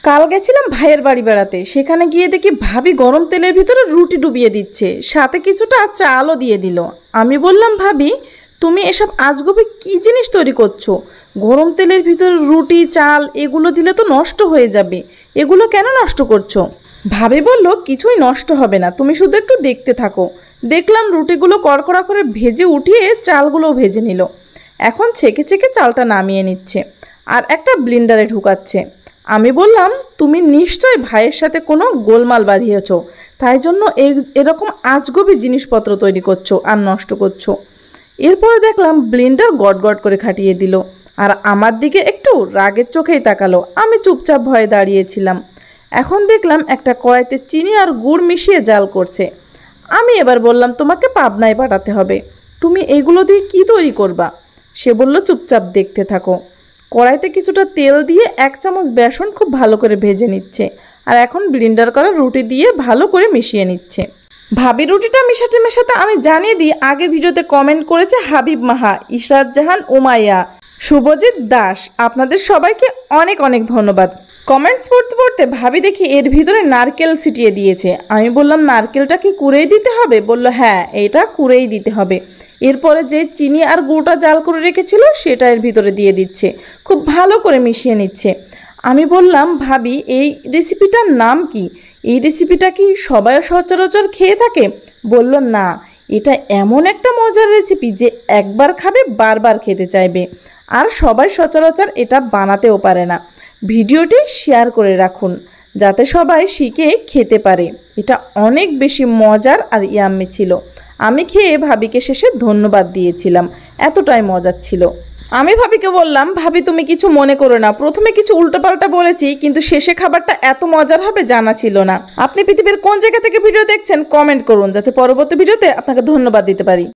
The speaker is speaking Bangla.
কাল গেছিলাম ভাইয়ের বাড়ি বেড়াতে, সেখানে গিয়ে দেখি ভাবি গরম তেলের ভিতরে রুটি ডুবিয়ে দিচ্ছে, সাথে কিছুটা চালও দিয়ে দিল। আমি বললাম, ভাবি তুমি এসব আজগুবি কি জিনিস তৈরি করছো? গরম তেলের ভিতরে রুটি চাল এগুলো দিলে তো নষ্ট হয়ে যাবে, এগুলো কেন নষ্ট করছো? ভাবি বলল, কিছুই নষ্ট হবে না, তুমি শুধু একটু দেখতে থাকো। দেখলাম রুটিগুলো কড়কড়া করে ভেজে উঠিয়ে চালগুলোও ভেজে নিল। এখন ছেঁকে ছেঁকে চালটা নামিয়ে নিচ্ছে আর একটা ব্লেন্ডারে ঢুকাচ্ছে। আমি বললাম, তুমি নিশ্চয় ভাইয়ের সাথে কোনো গোলমাল বাঁধিয়েছ, তাই জন্য এরকম আজগুবি জিনিসপত্র তৈরি করছো আর নষ্ট করছো। এরপরে দেখলাম ব্লেন্ডার গট করে খাটিয়ে দিল আর আমার দিকে একটু রাগের চোখেই তাকালো। আমি চুপচাপ ভয়ে দাঁড়িয়েছিলাম। এখন দেখলাম একটা কড়াইতে চিনি আর গুড় মিশিয়ে জাল করছে। আমি এবার বললাম, তোমাকে পাবনায় পাঠাতে হবে, তুমি এগুলো দিয়ে কি তৈরি করবা? সে বলল, চুপচাপ দেখতে থাকো। কড়াইতে কিছুটা তেল দিয়ে 1 চামচ বেসন খুব ভালো করে ভেজে নিচ্ছে আর এখন ব্লেন্ডার করা রুটি দিয়ে ভালো করে মিশিয়ে নিচ্ছে। ভাবি রুটিটা মেশাতে মেশাতে আমি জানিয়ে দিই, আগের ভিডিওতে কমেন্ট করেছে হাবিব মাহা, ইশরাত জাহান, উমাইয়া, শুভজিৎ দাস, আপনাদের সবাইকে অনেক অনেক ধন্যবাদ। কমেন্টস পড়তে পড়তে ভাবি দেখি এর ভিতরে নারকেল ছিটিয়ে দিয়েছে। আমি বললাম, নারকেলটা কি কুড়েই দিতে হবে? বলল, হ্যাঁ, এটা কুড়েই দিতে হবে। এরপরে যে চিনি আর গুড়টা জাল করে রেখেছিল সেটা এর ভিতরে দিয়ে দিচ্ছে, খুব ভালো করে মিশিয়ে নিচ্ছে। আমি বললাম, ভাবি এই রেসিপিটার নাম কি? এই রেসিপিটা কি সবাই সচরাচর খেয়ে থাকে? বলল, না, এটা এমন একটা মজার রেসিপি যে একবার খাবে বারবার খেতে চাইবে, আর সবাই সচরাচর এটা বানাতেও পারে না। ভিডিওটি শেয়ার করে রাখুন যাতে সবাই শিখে খেতে পারে। এটা অনেক বেশি মজার আর ইয়াম্মি ছিল। আমি খেয়ে ভাবিকে শেষে ধন্যবাদ দিয়েছিলাম, এতটাই মজার ছিল। আমি ভাবিকে বললাম, ভাবি তুমি কিছু মনে করো না, প্রথমে কিছু উল্টোপাল্টা বলেছি, কিন্তু শেষে খাবারটা এত মজার হবে জানা ছিল না। আপনি পৃথিবীর কোন জায়গা থেকে ভিডিও দেখছেন কমেন্ট করুন, যাতে পরবর্তী ভিডিওতে আপনাকে ধন্যবাদ দিতে পারি।